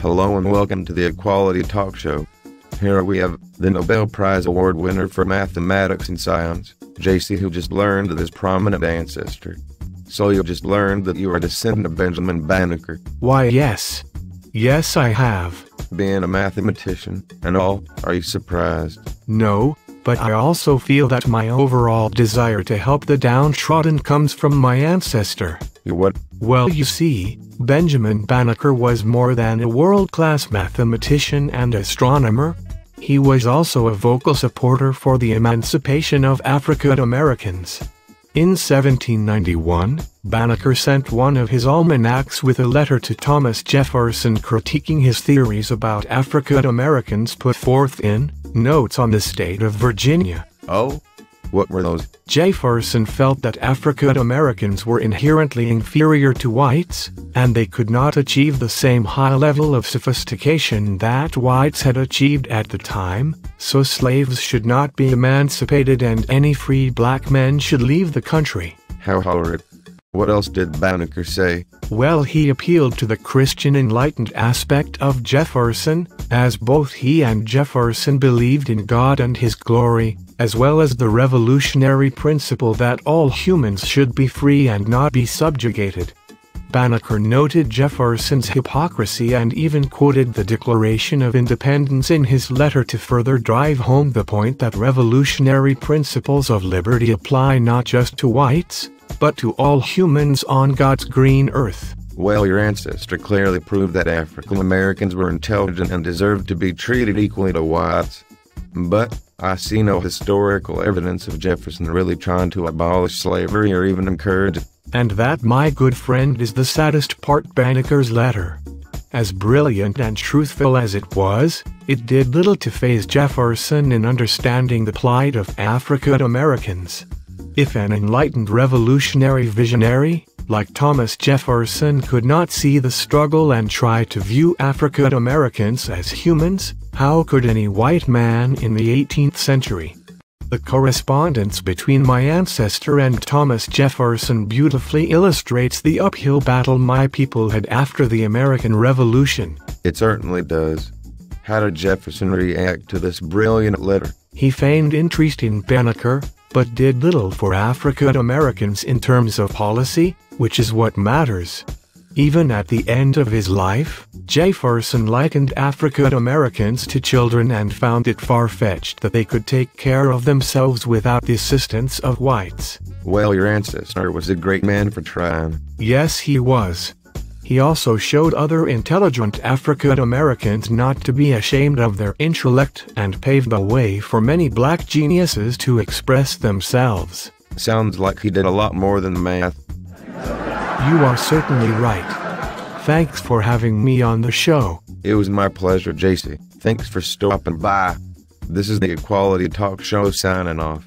Hello and welcome to the Equality Talk Show. Here we have the Nobel Prize Award winner for mathematics and science, JC, who just learned of his prominent ancestor. So you just learned that you are a descendant of Benjamin Banneker. Why, yes. Yes, I have. Being a mathematician and all, are you surprised? No, but I also feel that my overall desire to help the downtrodden comes from my ancestor. You what? Well, you see, Benjamin Banneker was more than a world-class mathematician and astronomer. He was also a vocal supporter for the emancipation of African Americans. In 1791, Banneker sent one of his almanacs with a letter to Thomas Jefferson critiquing his theories about African Americans put forth in Notes on the State of Virginia. Oh? What were those? Jefferson felt that African Americans were inherently inferior to whites, and they could not achieve the same high level of sophistication that whites had achieved at the time, so slaves should not be emancipated and any free black men should leave the country. How horrid. What else did Banneker say? Well, he appealed to the Christian enlightened aspect of Jefferson, as both he and Jefferson believed in God and His glory, as well as the revolutionary principle that all humans should be free and not be subjugated. Banneker noted Jefferson's hypocrisy and even quoted the Declaration of Independence in his letter to further drive home the point that revolutionary principles of liberty apply not just to whites, but to all humans on God's green earth. Well, your ancestor clearly proved that African Americans were intelligent and deserved to be treated equally to whites. But I see no historical evidence of Jefferson really trying to abolish slavery or even encourage it. And that, my good friend, is the saddest part. Banneker's letter, as brilliant and truthful as it was, it did little to faze Jefferson in understanding the plight of African Americans. If an enlightened revolutionary visionary, like Thomas Jefferson, could not see the struggle and try to view African Americans as humans, how could any white man in the 18th century? The correspondence between my ancestor and Thomas Jefferson beautifully illustrates the uphill battle my people had after the American Revolution. It certainly does. How did Jefferson react to this brilliant letter? He feigned interest in Banneker, but did little for African Americans in terms of policy, which is what matters. Even at the end of his life, Jefferson likened African Americans to children and found it far-fetched that they could take care of themselves without the assistance of whites. Well, your ancestor was a great man for trying. Yes, he was. He also showed other intelligent African Americans not to be ashamed of their intellect and paved the way for many black geniuses to express themselves. Sounds like he did a lot more than math. You are certainly right. Thanks for having me on the show. It was my pleasure, JC. Thanks for stopping by. This is the Equality Talk Show signing off.